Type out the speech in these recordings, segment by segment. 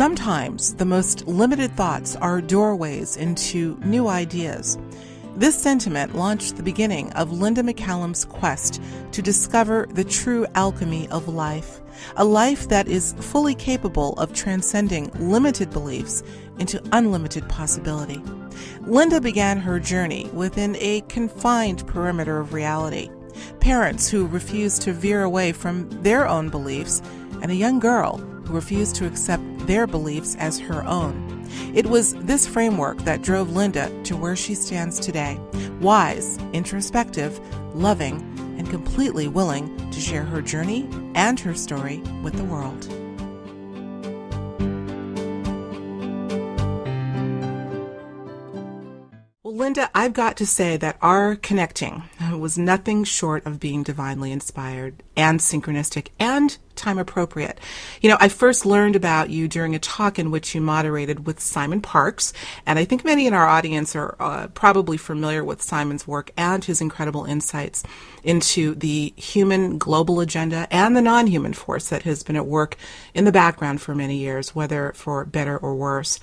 Sometimes the most limited thoughts are doorways into new ideas. This sentiment launched the beginning of Linda McCallum's quest to discover the true alchemy of life, a life that is fully capable of transcending limited beliefs into unlimited possibility. Linda began her journey within a confined perimeter of reality. Parents who refused to veer away from their own beliefs, and a young girl who refused to accept their beliefs as her own. It was this framework that drove Linda to where she stands today, wise, introspective, loving, and completely willing to share her journey and her story with the world. Well, Linda, I've got to say that our connecting was nothing short of being divinely inspired and synchronistic and time appropriate. I first learned about you during a talk in which you moderated with Simon Parkes, and I think many in our audience are probably familiar with Simon's work and his incredible insights into the human global agenda and the non-human force that has been at work in the background for many years, whether for better or worse.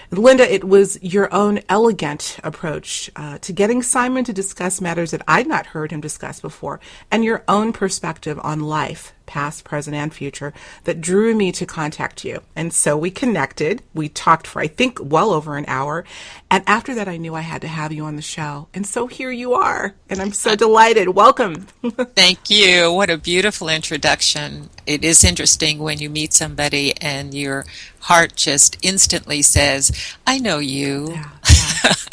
Linda, it was your own elegant approach to getting Simon to discuss matters that I'd not heard him discuss before, and your own perspective on life, past, present, and future, that drew me to contact you. And so we connected. We talked for, I think, well over an hour. And after that, I knew I had to have you on the show. And so here you are. And I'm so delighted. Welcome. Thank you. What a beautiful introduction. It is interesting when you meet somebody and your heart just instantly says, I know you. Yeah,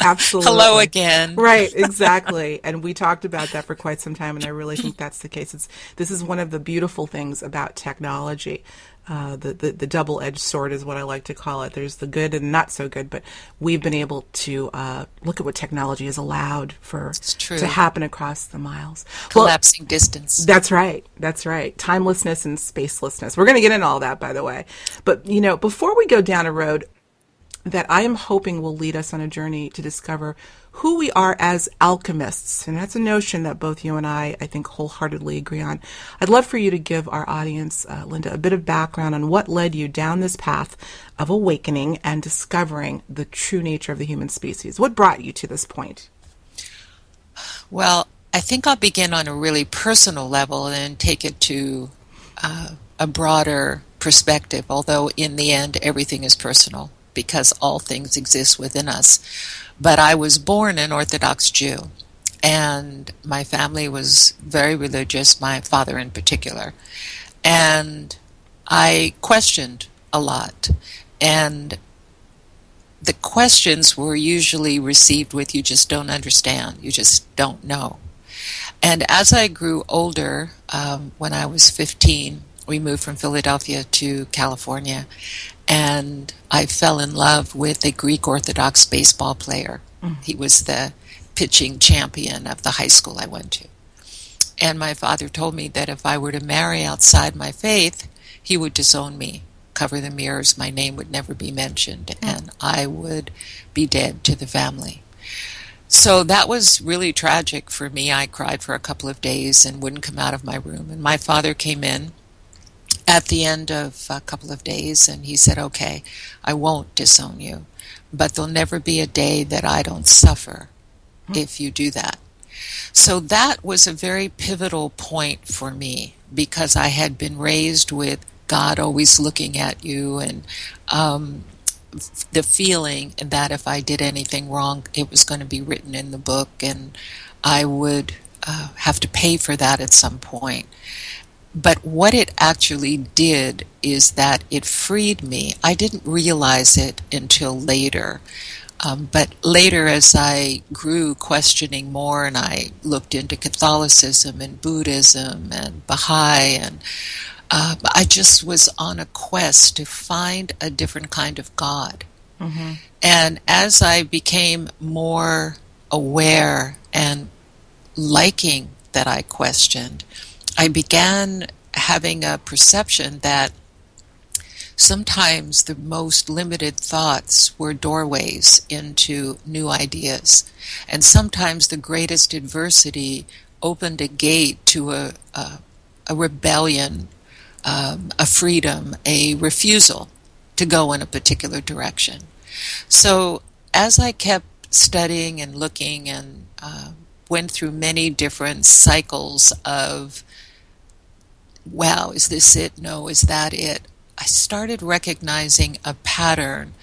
absolutely. Hello again. Right, exactly. And we talked about that for quite some time, and I really think that's the case. This is one of the beautiful things about technology. The double-edged sword is what I like to call it. There's the good and not so good, but we've been able to look at what technology has allowed to happen across the miles. Collapsing distance. That's right. Timelessness and spacelessness. We're going to get into all that, by the way. But, before we go down a road that I am hoping will lead us on a journey to discover who we are as alchemists, and that's a notion that both you and I think, wholeheartedly agree on. I'd love for you to give our audience, Linda, a bit of background on what led you down this path of awakening and discovering the true nature of the human species. What brought you to this point? Well, I think I'll begin on a really personal level and take it to a broader perspective, although in the end everything is personal, because all things exist within us. But I was born an Orthodox Jew, and my family was very religious, my father in particular. And I questioned a lot. And the questions were usually received with, you just don't understand, you just don't know. And as I grew older, when I was 15, we moved from Philadelphia to California, and I fell in love with a Greek Orthodox baseball player. He was the pitching champion of the high school I went to. And my father told me that if I were to marry outside my faith, he would disown me, cover the mirrors, my name would never be mentioned, and I would be dead to the family. So that was really tragic for me. I cried for a couple of days and wouldn't come out of my room. And my father came in at the end of a couple of days, and he said, okay, I won't disown you, but there'll never be a day that I don't suffer if you do that. So that was a very pivotal point for me, because I had been raised with God always looking at you, and the feeling that if I did anything wrong, it was going to be written in the book, and I would have to pay for that at some point. But what it actually did is that it freed me. I didn't realize it until later. But later, as I grew questioning more, and I looked into Catholicism and Buddhism and Baha'i, and I just was on a quest to find a different kind of God. Mm-hmm. And as I became more aware and liking that I questioned, I began having a perception that sometimes the most limited thoughts were doorways into new ideas. And sometimes the greatest adversity opened a gate to a rebellion, a freedom, a refusal to go in a particular direction. So as I kept studying and looking and went through many different cycles of, wow, is this it? No, is that it? I started recognizing a pattern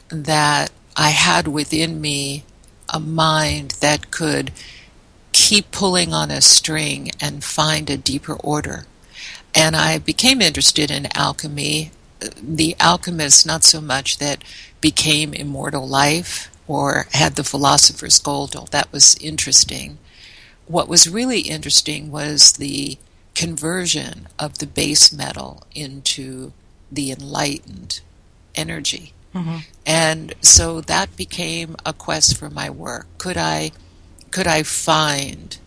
that I had within me, a mind that could keep pulling on a string and find a deeper order. And I became interested in alchemy. The alchemist, not so much that became immortal life or had the philosopher's gold. That was interesting. What was really interesting was the conversion of the base metal into the enlightened energy. Mm-hmm. And so that became a quest for my work. Could I find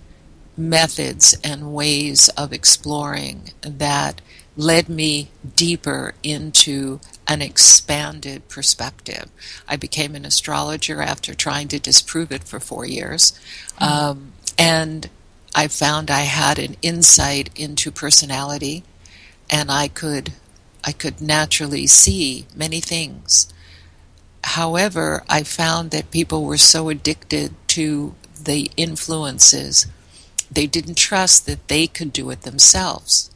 methods and ways of exploring that led me deeper into an expanded perspective? I became an astrologer after trying to disprove it for 4 years. Mm-hmm. And I found I had an insight into personality, and I could naturally see many things. However, I found that people were so addicted to the influences, they didn't trust that they could do it themselves,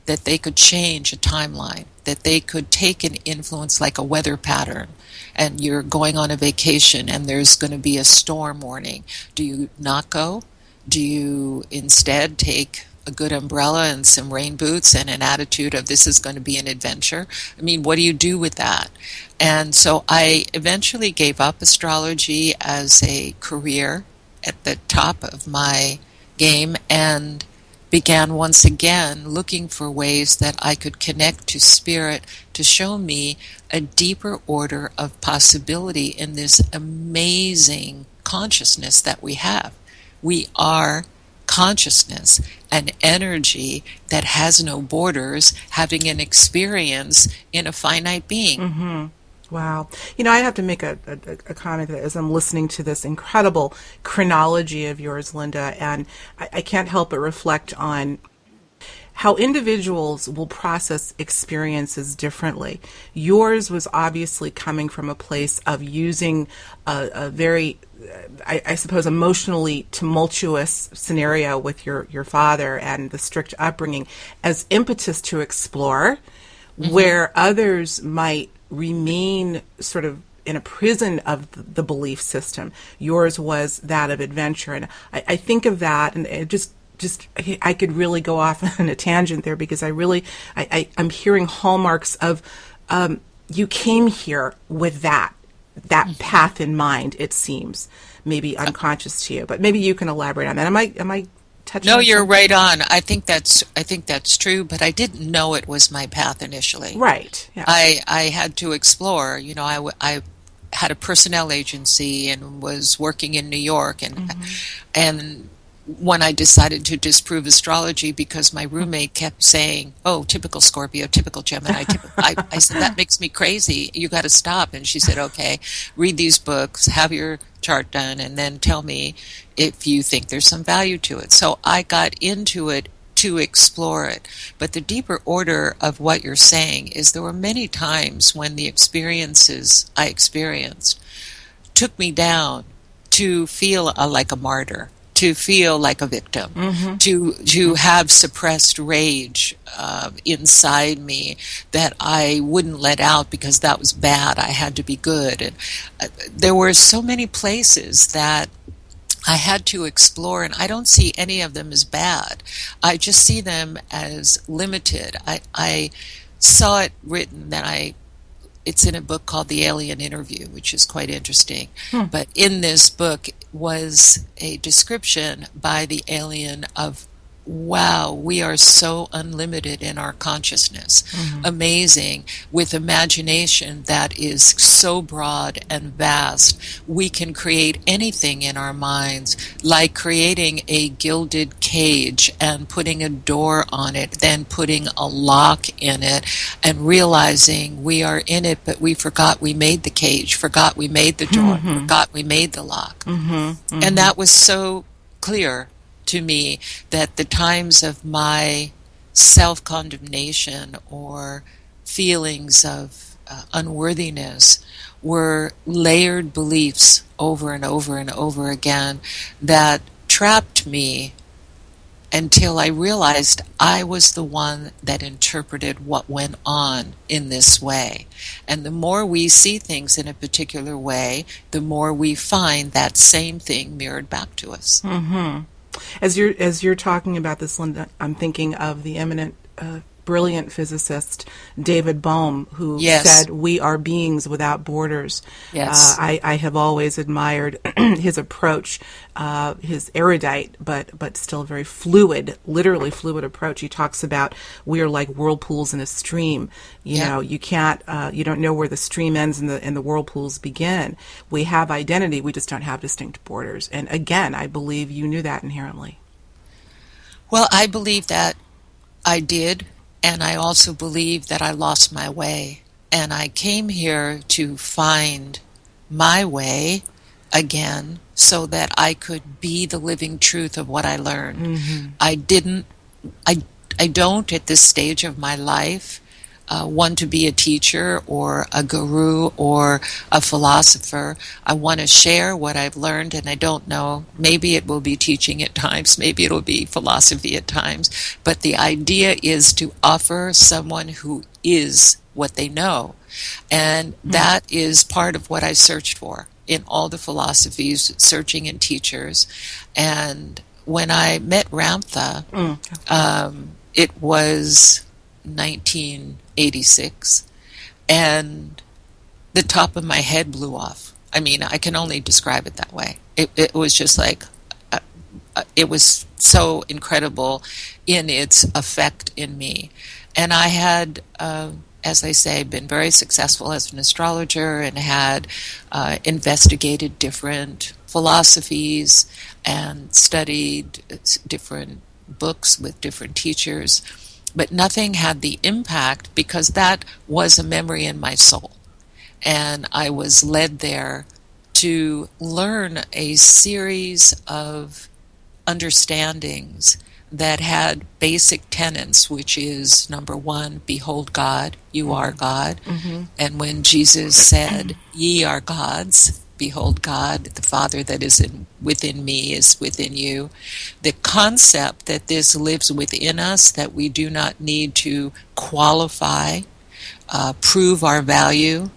that they could change a timeline, that they could take an influence like a weather pattern, and you're going on a vacation and there's going to be a storm warning. Do you not go? Do you instead take a good umbrella and some rain boots and an attitude of this is going to be an adventure? I mean, what do you do with that? And so I eventually gave up astrology as a career at the top of my game and began once again looking for ways that I could connect to spirit to show me a deeper order of possibility in this amazing consciousness that we have. We are consciousness, an energy that has no borders, having an experience in a finite being. Mm-hmm. Wow. You know, I have to make a comment as I'm listening to this incredible chronology of yours, Linda, and I can't help but reflect on how individuals will process experiences differently. Yours was obviously coming from a place of using a very, I suppose, emotionally tumultuous scenario with your father and the strict upbringing as impetus to explore, mm-hmm. where others might remain sort of in a prison of the belief system. Yours was that of adventure. And I think of that, and it just I could really go off on a tangent there, because I'm hearing hallmarks of you came here with that mm-hmm. path in mind, it seems, maybe unconscious to you, but maybe you can elaborate on that. Am I touching No, on you're something? right on. I think that's true, but I didn't know it was my path initially. Right. Yeah. I had to explore. You know, I had a personnel agency and was working in New York, and mm-hmm. and when I decided to disprove astrology because my roommate kept saying, "Oh, typical Scorpio, typical Gemini," I said, "That makes me crazy. You got to stop." And she said, "Okay, read these books, have your chart done, and then tell me if you think there's some value to it." So I got into it to explore it. But the deeper order of what you're saying is there were many times when the experiences I experienced took me down to feel like a martyr, to feel like a victim, mm-hmm. to have suppressed rage inside me that I wouldn't let out because that was bad. I had to be good. And there were so many places that I had to explore, and I don't see any of them as bad. I just see them as limited. I saw it written that it's in a book called The Alien Interview, which is quite interesting. But in this book was a description by the alien of, wow, we are so unlimited in our consciousness. Mm-hmm. Amazing. With imagination that is so broad and vast, we can create anything in our minds, like creating a gilded cage and putting a door on it, then putting a lock in it, and realizing we are in it, but we forgot we made the cage, forgot we made the door, mm-hmm. forgot we made the lock. Mm-hmm. Mm-hmm. And that was so clear to me that the times of my self-condemnation or feelings of unworthiness were layered beliefs over and over and over again that trapped me until I realized I was the one that interpreted what went on in this way. And the more we see things in a particular way, the more we find that same thing mirrored back to us. Mm-hmm. As you're talking about this, Linda, I'm thinking of the eminent, brilliant physicist David Bohm, who said, "We are beings without borders." Yes. I have always admired his approach, his erudite but still very fluid, literally fluid approach. He talks about we are like whirlpools in a stream. You know, you can't, you don't know where the stream ends and the whirlpools begin. We have identity, we just don't have distinct borders. And again, I believe you knew that inherently. Well, I believe that I did. And I also believe that I lost my way. And I came here to find my way again so that I could be the living truth of what I learned. Mm-hmm. I don't at this stage of my life want to be a teacher or a guru or a philosopher. I want to share what I've learned, and I don't know, maybe it will be teaching at times, maybe it'll be philosophy at times, but the idea is to offer someone who is what they know. And that is part of what I searched for in all the philosophies, searching in teachers. And when I met Ramtha, it was 1986, and the top of my head blew off. I mean, I can only describe it that way. It was just like, it was so incredible in its effect in me. And I had, as I say, been very successful as an astrologer and had investigated different philosophies and studied different books with different teachers. But nothing had the impact because that was a memory in my soul. And I was led there to learn a series of understandings that had basic tenets, which is, number one, behold God, you are God. Mm-hmm. And when Jesus said, ye are gods, behold God, the Father that is within me is within you. The concept that this lives within us, that we do not need to qualify, prove our value,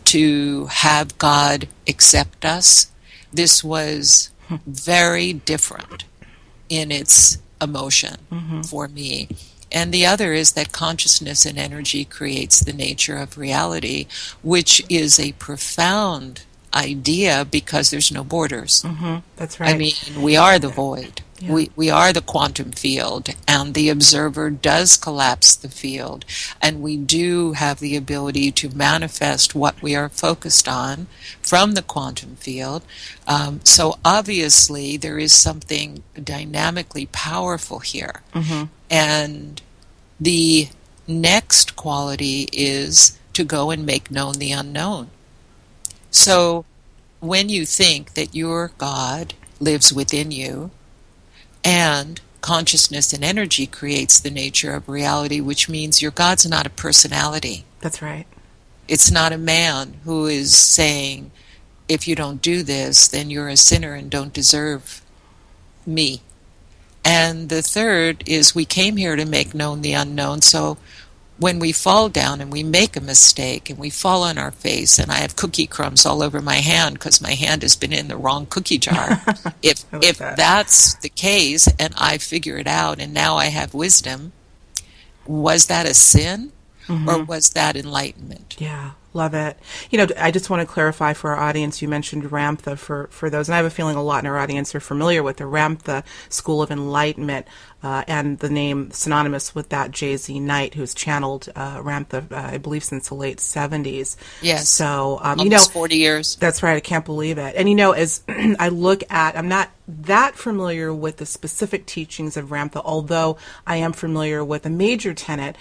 to have God accept us. This was very different in its emotion for me. And the other is that consciousness and energy creates the nature of reality, which is a profound idea because there's no borders. That's right. I mean, we are the void. Yeah. We are the quantum field, and the observer does collapse the field, and we do have the ability to manifest what we are focused on from the quantum field. So obviously there is something dynamically powerful here. And the next quality is to go and make known the unknown. So when you think that your God lives within you, and consciousness and energy creates the nature of reality, which means your God's not a personality. That's right. It's not a man who is saying, if you don't do this, then you're a sinner and don't deserve me. And the third is we came here to make known the unknown. So when we fall down and we make a mistake and we fall on our face, and I have cookie crumbs all over my hand because my hand has been in the wrong cookie jar. If that's the case and I figure it out and now I have wisdom, was that a sin or was that enlightenment? Yeah. Love it. You know, I just want to clarify for our audience, you mentioned Ramtha for those, and I have a feeling a lot in our audience are familiar with the Ramtha School of Enlightenment and the name synonymous with that Jay-Z Knight who's channeled Ramtha, I believe, since the late 70s. Yes. So, almost 40 years. That's right. I can't believe it. And, you know, as I look at, I'm not that familiar with the specific teachings of Ramtha, although I am familiar with a major tenet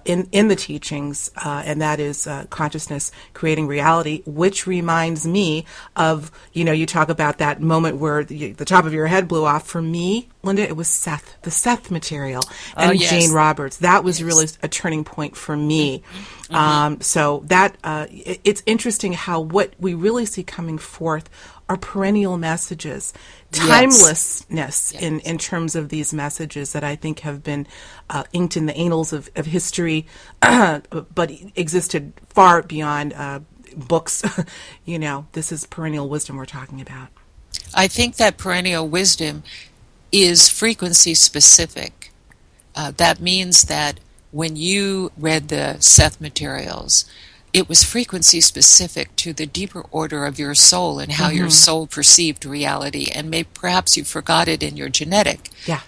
in the teachings, and that is consciousness creating reality, which reminds me of, you talk about that moment where the top of your head blew off. For me, Linda, it was Seth, the Seth material, and yes. Jane Roberts. That was Yes. really a turning point for me. So that it's interesting how what we really see coming forth are perennial messages, timelessness in terms of these messages that I think have been inked in the annals of history, but existed far beyond books. This is perennial wisdom we're talking about. I think that perennial wisdom is frequency specific. That means that when you read the Seth materials, it was frequency specific to the deeper order of your soul and how your soul perceived reality, and perhaps you forgot it in your genetic. Yeah.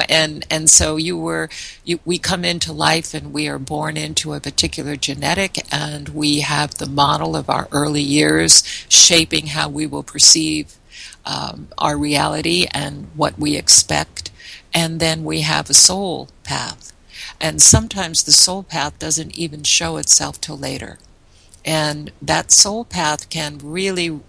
And so we come into life and we are born into a particular genetic, and we have the model of our early years shaping how we will perceive our reality and what we expect, and then we have a soul path. And sometimes the soul path doesn't even show itself till later. And that soul path can really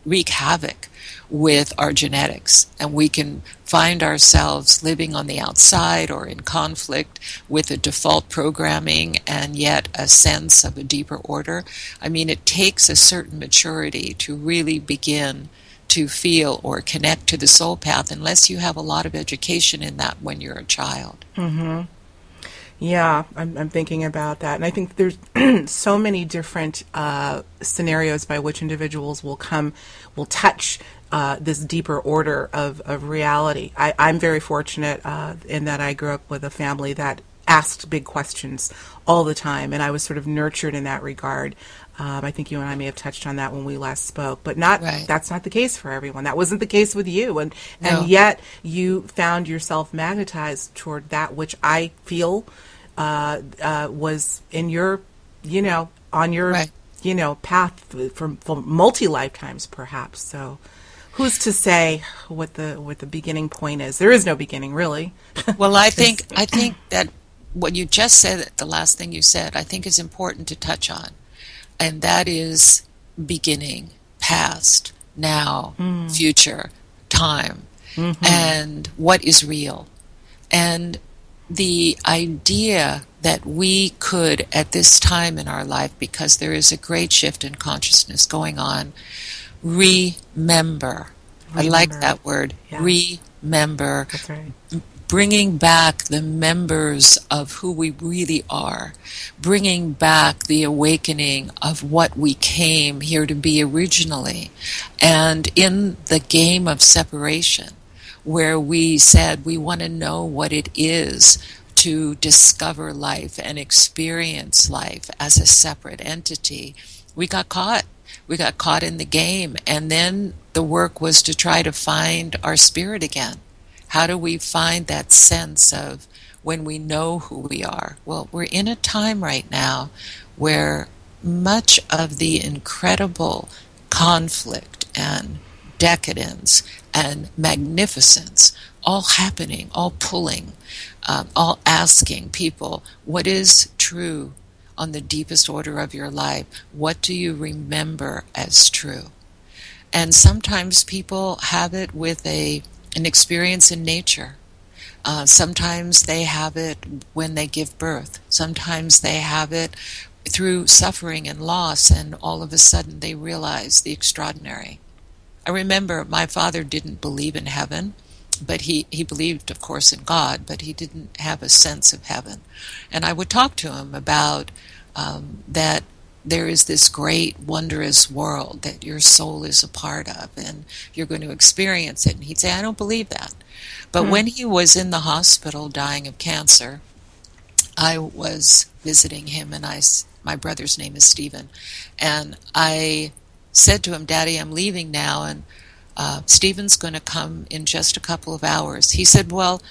wreak havoc with our genetics. And we can find ourselves living on the outside or in conflict with a default programming and yet a sense of a deeper order. I mean, it takes a certain maturity to really begin to feel or connect to the soul path unless you have a lot of education in that when you're a child. Mm-hmm. Yeah, I'm thinking about that. And I think there's so many different scenarios by which individuals will touch this deeper order of reality. I'm very fortunate in that I grew up with a family that asked big questions all the time, and I was sort of nurtured in that regard. I think you and I may have touched on that when we last spoke, but that's not the case for everyone. That wasn't the case with you, and yet you found yourself magnetized toward that which I feel was in your, on your, path for multi lifetimes, perhaps. So, who's to say what the beginning point is? There is no beginning, really. Well, I think that what you just said, the last thing you said, I think is important to touch on. And that is beginning, past, now, future, time, and what is real. And the idea that we could, at this time in our life, because there is a great shift in consciousness going on, remember. I like that word, remember. That's right. Bringing back the members of who we really are, bringing back the awakening of what we came here to be originally. And in the game of separation, where we said we want to know what it is to discover life and experience life as a separate entity, we got caught. We got caught in the game. And then the work was to try to find our spirit again. How do we find that sense of when we know who we are? Well, we're in a time right now where much of the incredible conflict and decadence and magnificence all happening, all pulling, all asking people, what is true on the deepest order of your life? What do you remember as true? And sometimes people have it with an experience in nature. Sometimes they have it when they give birth. Sometimes they have it through suffering and loss, and all of a sudden they realize the extraordinary. I remember my father didn't believe in heaven, but he believed, of course, in God, but he didn't have a sense of heaven. And I would talk to him about that there is this great, wondrous world that your soul is a part of, and you're going to experience it. And he'd say, I don't believe that. But when he was in the hospital dying of cancer, I was visiting him, and my brother's name is Stephen, and I said to him, Daddy, I'm leaving now, and Stephen's going to come in just a couple of hours. He said, well,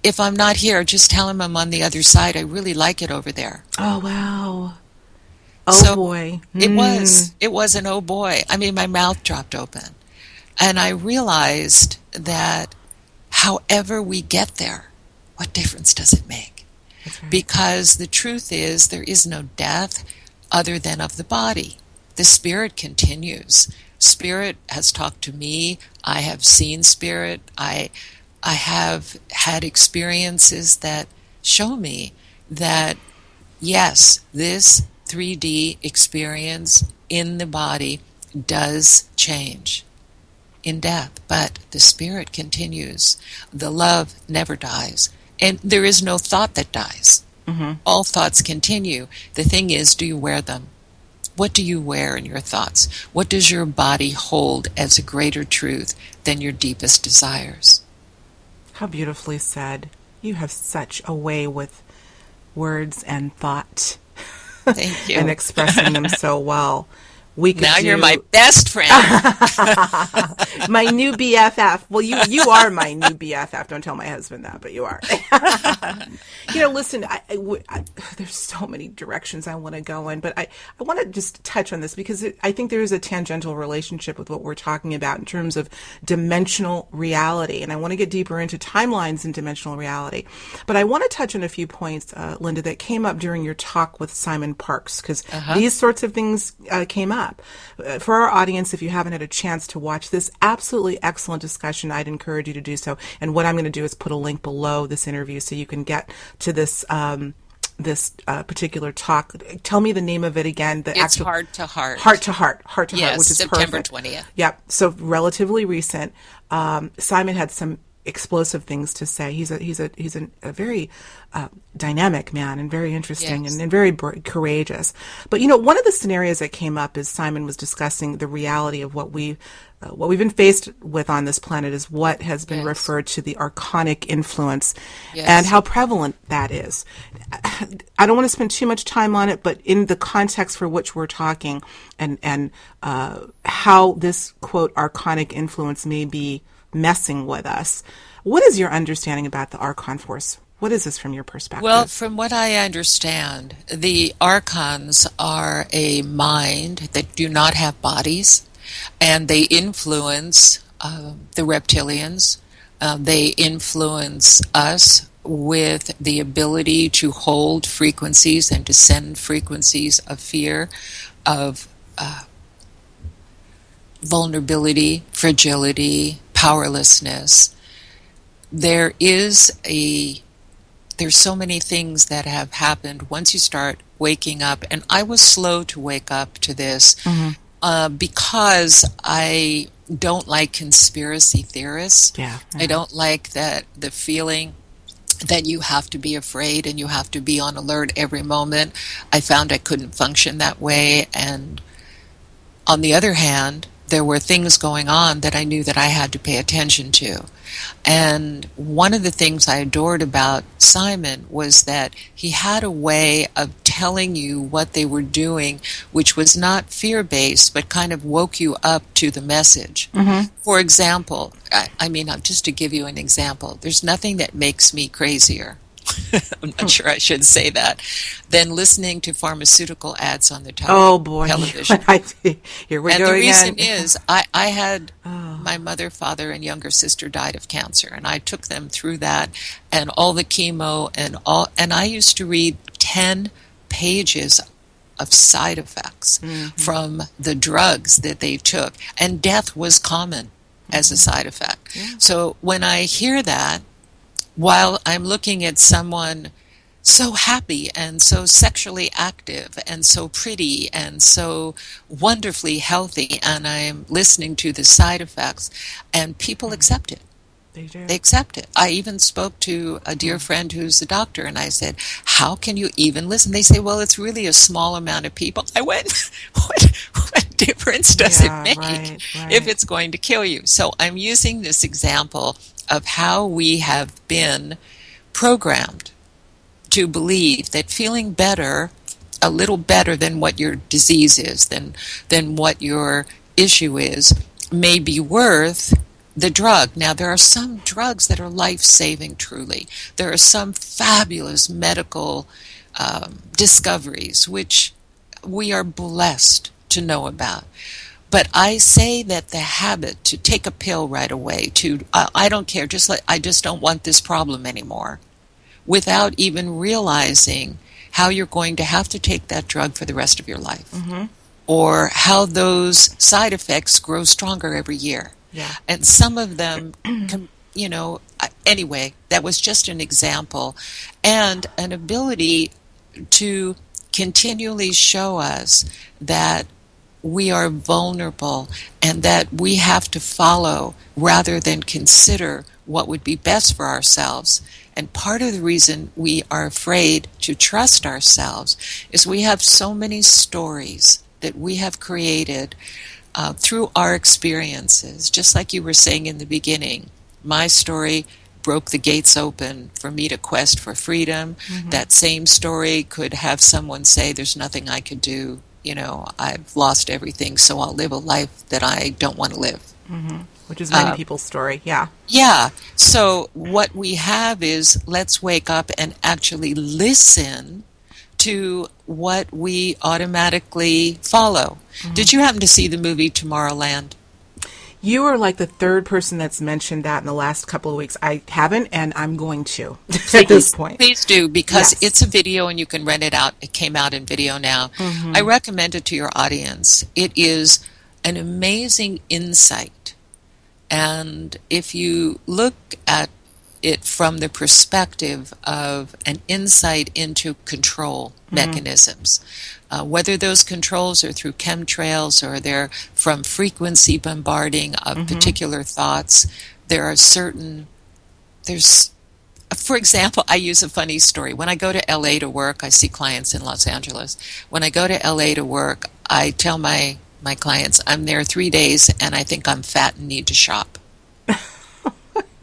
if I'm not here, just tell him I'm on the other side. I really like it over there. Oh, wow. Oh, so boy. It was an oh boy. I mean, my mouth dropped open. And I realized that however we get there, what difference does it make? That's right. Because the truth is there is no death other than of the body. The spirit continues. Spirit has talked to me. I have seen spirit. I have had experiences that show me that, yes, this 3D experience in the body does change in death, but the spirit continues. The love never dies. And there is no thought that dies. All thoughts continue. The thing is, do you wear them? What do you wear in your thoughts? What does your body hold as a greater truth than your deepest desires? How beautifully said. You have such a way with words and thought. Thank you. And expressing them so well. We could Now do... you're my best friend. My new BFF. Well, you are my new BFF. Don't tell my husband that, but you are. Listen, there's so many directions I want to go in, but I want to just touch on this because I think there is a tangential relationship with what we're talking about in terms of dimensional reality. And I want to get deeper into timelines and dimensional reality. But I want to touch on a few points, Linda, that came up during your talk with Simon Parkes, because these sorts of things came up. For our audience, if you haven't had a chance to watch this absolutely excellent discussion, I'd encourage you to do so. And what I'm going to do is put a link below this interview so you can get to this particular talk. Tell me the name of it again. It's Heart to Heart. Heart to Heart, Yes, which is September perfect. 20th. Yep. So relatively recent. Simon had some explosive things to say. He's a very dynamic man and very interesting. Yes. and very courageous. But one of the scenarios that came up is Simon was discussing the reality of what we've been faced with on this planet is what has been referred to the archonic influence and how prevalent that is. I don't want to spend too much time on it, but in the context for which we're talking and how this, quote, archonic influence may be messing with us. What is your understanding about the Archon Force? What is this from your perspective? Well, from what I understand, the Archons are a mind that do not have bodies, and they influence the reptilians. They influence us with the ability to hold frequencies and to send frequencies of fear, of vulnerability, fragility, powerlessness. There's so many things that have happened once you start waking up, and I was slow to wake up to this because I don't like conspiracy theorists. I don't like the feeling that you have to be afraid and you have to be on alert every moment. I found I couldn't function that way, and on the other hand, there were things going on that I knew that I had to pay attention to. And one of the things I adored about Simon was that he had a way of telling you what they were doing, which was not fear-based, but kind of woke you up to the message. For example, I mean, just to give you an example, there's nothing that makes me crazier. I'm not sure I should say that, than listening to pharmaceutical ads on the television. Here we and go the again. reason is I had my mother, father, and younger sister died of cancer, and I took them through that and all the chemo and I used to read 10 pages of side effects from the drugs that they took, and death was common as a side effect. So when I hear that, while I'm looking at someone so happy and so sexually active and so pretty and so wonderfully healthy, and I'm listening to the side effects, and people accept it. They accept it. I even spoke to a dear friend who's a doctor, and I said, how can you even listen? They say, well, it's really a small amount of people. I went, what difference does it make if it's going to kill you? So I'm using this example of how we have been programmed to believe that feeling better, a little better than what your disease is, than what your issue is, may be worth the drug. Now, there are some drugs that are life-saving, truly. There are some fabulous medical discoveries which we are blessed to know about. But I say that the habit to take a pill right away, I don't care, I just don't want this problem anymore, without even realizing how you're going to have to take that drug for the rest of your life, or how those side effects grow stronger every year. Yeah. And some of them, anyway, that was just an example, and an ability to continually show us that we are vulnerable and that we have to follow rather than consider what would be best for ourselves. And part of the reason we are afraid to trust ourselves is we have so many stories that we have created through our experiences. Just like you were saying in the beginning, my story broke the gates open for me to quest for freedom. That same story could have someone say, there's nothing I could do. I've lost everything, so I'll live a life that I don't want to live. Which is many people's story, yeah. Yeah. So what we have is, let's wake up and actually listen to what we automatically follow. Did you happen to see the movie Tomorrowland? You are like the third person that's mentioned that in the last couple of weeks. I haven't, and I'm going to at this point. Please do, because Yes. it's a video and you can rent it out. It came out in video now. I recommend it to your audience. It is an amazing insight. And if you look at it from the perspective of an insight into control mechanisms, whether those controls are through chemtrails or they're from frequency bombarding of particular thoughts, for example, I use a funny story. When I go to LA to work, I see clients in Los Angeles. When I go to LA to work, I tell my clients I'm there 3 days and I think I'm fat and need to shop.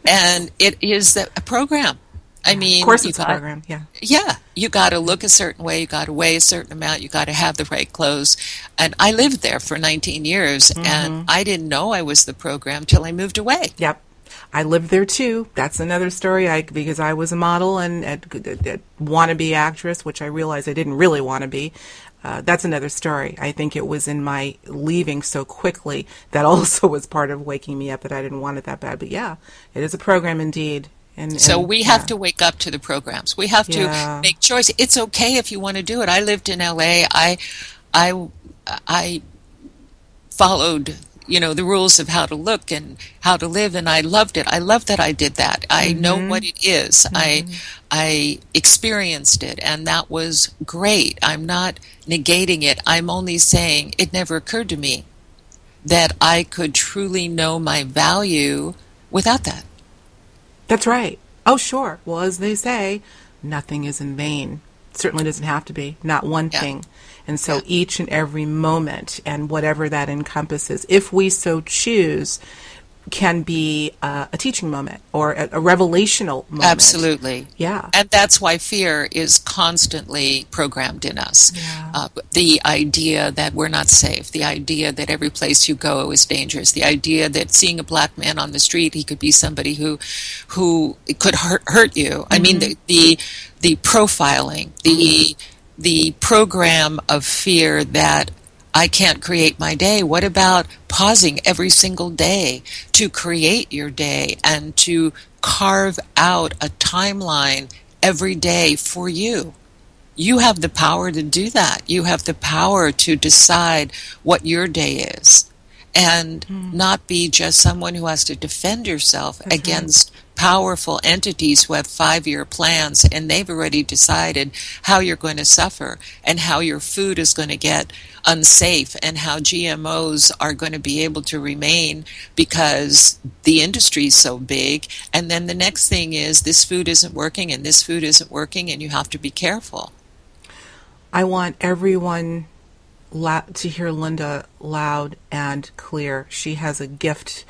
And it is a program. I mean, of course it's a program, yeah. Yeah, you got to look a certain way, you got to weigh a certain amount, you got to have the right clothes. And I lived there for 19 years, and I didn't know I was the program till I moved away. Yep. I lived there too. That's another story. Because I was a model and a wannabe actress, which I realized I didn't really want to be. That's another story. I think it was in my leaving so quickly that also was part of waking me up that I didn't want it that bad. But yeah, it is a program indeed. So we have to wake up to the programs. We have to make choice. It's okay if you want to do it. I lived in LA. I followed, the rules of how to look and how to live, and I loved it. I love that I did that. I know what it is. I experienced it, and that was great. I'm not negating it. I'm only saying it never occurred to me that I could truly know my value without that. That's right. Oh, sure. Well, as they say, nothing is in vain. It certainly doesn't have to be. Not one thing. And so each and every moment, and whatever that encompasses, if we so choose, can be a teaching moment or a revelational moment. Absolutely. Yeah. And that's why fear is constantly programmed in us. Yeah. The idea that we're not safe, the idea that every place you go is dangerous, the idea that seeing a black man on the street, he could be somebody who could hurt you. I mean, the profiling, the program of fear that I can't create my day. What about pausing every single day to create your day and to carve out a timeline every day for you? You have the power to do that. You have the power to decide what your day is and not be just someone who has to defend yourself against powerful entities who have 5-year plans, and they've already decided how you're going to suffer and how your food is going to get unsafe and how GMOs are going to be able to remain because the industry is so big. And then the next thing is this food isn't working and this food isn't working, and you have to be careful. I want everyone to hear Linda loud and clear. She has a gift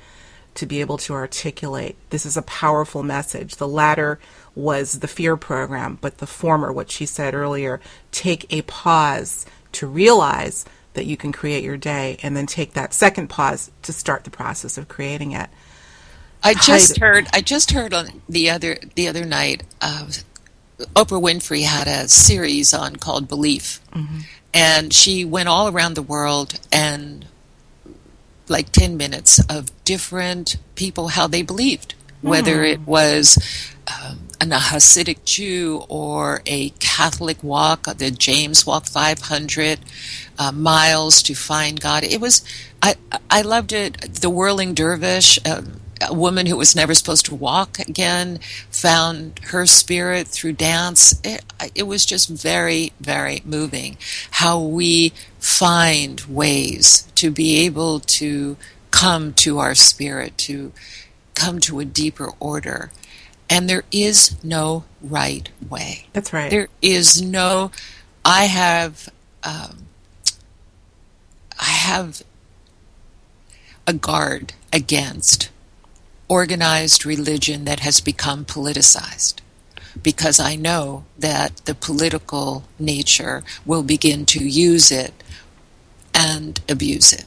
to be able to articulate. This is a powerful message. The latter was the fear program, but the former, what she said earlier, take a pause to realize that you can create your day, and then take that second pause to start the process of creating it. I just heard on the other night, Oprah Winfrey had a series on called Belief, and she went all around the world and like 10 minutes of different people, how they believed, whether it was a Hasidic Jew or a Catholic walk, the James Walk 500 miles to find God. It was, I loved it. The Whirling Dervish, a woman who was never supposed to walk again, found her spirit through dance. It was just very, very moving how we find ways to be able to come to our spirit, to come to a deeper order. And there is no right way. That's right. There is no, I have a guard against organized religion that has become politicized, because I know that the political nature will begin to use it and abuse it.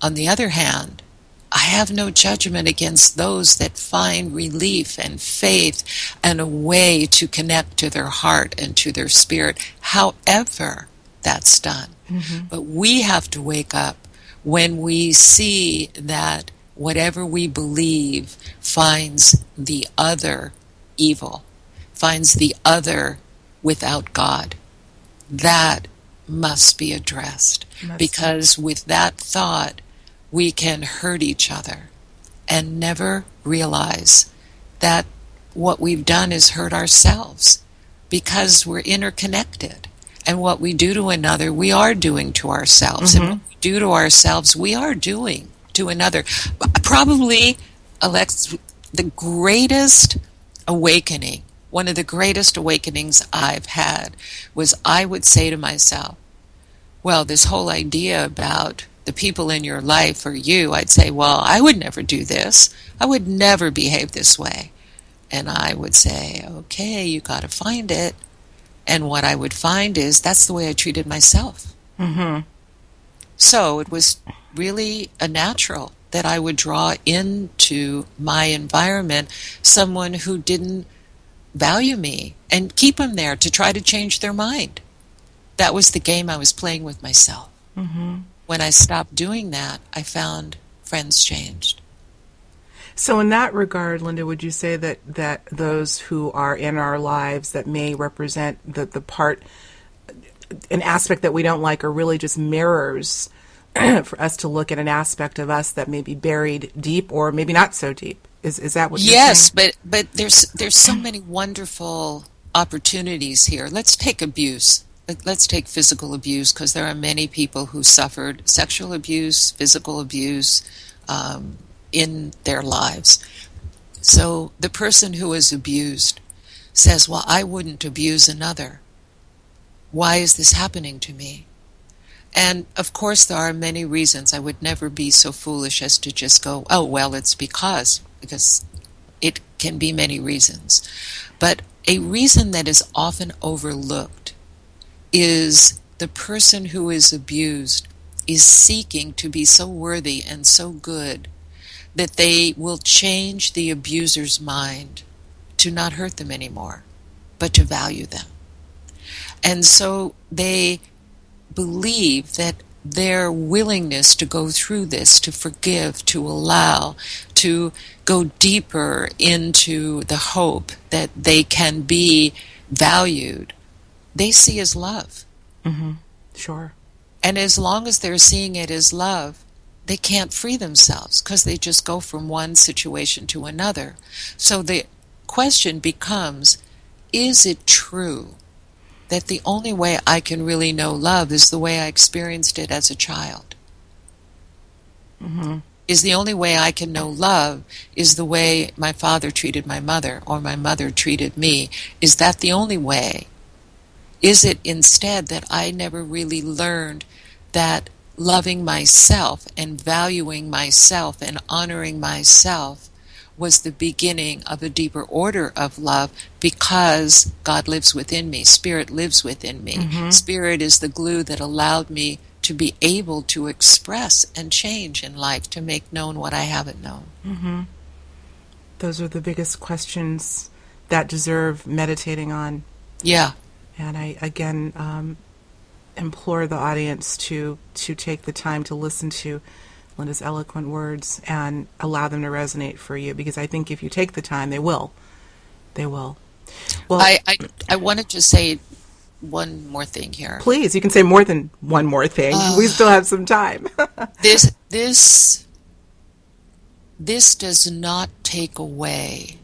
On the other hand, I have no judgment against those that find relief and faith and a way to connect to their heart and to their spirit, however that's done. But we have to wake up when we see that whatever we believe finds the other evil, finds the other without God. That must be addressed, because with that thought, we can hurt each other and never realize that what we've done is hurt ourselves, because we're interconnected. And what we do to another, we are doing to ourselves. And what we do to ourselves, we are doing to another. Probably, Alex, the greatest awakening, one of the greatest awakenings I've had was, I would say to myself, well, this whole idea about the people in your life or you, I'd say, well, I would never do this. I would never behave this way. And I would say, okay, you got to find it. And what I would find is that's the way I treated myself. So it was really a natural that I would draw into my environment someone who didn't value me and keep them there to try to change their mind. That was the game I was playing with myself. When I stopped doing that, I found friends changed. So in that regard, Linda, would you say that those who are in our lives that may represent the part, an aspect that we don't like, are really just mirrors for us to look at an aspect of us that may be buried deep or maybe not so deep? Is that what you're saying? Yes, but there's so many wonderful opportunities here. Let's take abuse. Let's take physical abuse, because there are many people who suffered sexual abuse, physical abuse in their lives. So the person who is abused says, well, I wouldn't abuse another. Why is this happening to me? And of course there are many reasons. I would never be so foolish as to just go, oh, well, it's because it can be many reasons. But a reason that is often overlooked is the person who is abused is seeking to be so worthy and so good that they will change the abuser's mind to not hurt them anymore, but to value them. And so they believe that their willingness to go through this, to forgive, to allow, to go deeper into the hope that they can be valued, they see as love. Sure. And as long as they're seeing it as love, they can't free themselves, because they just go from one situation to another. So the question becomes, is it true that the only way I can really know love is the way I experienced it as a child? Is the only way I can know love is the way my father treated my mother, or my mother treated me? Is that the only way? Is it instead that I never really learned that loving myself and valuing myself and honoring myself was the beginning of a deeper order of love, because God lives within me, Spirit lives within me. Spirit is the glue that allowed me to be able to express and change in life, to make known what I haven't known. Those are the biggest questions that deserve meditating on. Yeah. And I, again, implore the audience to take the time to listen to Linda's eloquent words and allow them to resonate for you, because I think if you take the time, they will. They will. Well, I wanted to say one more thing here. Please, you can say more than one more thing. We still have some time. This does not take away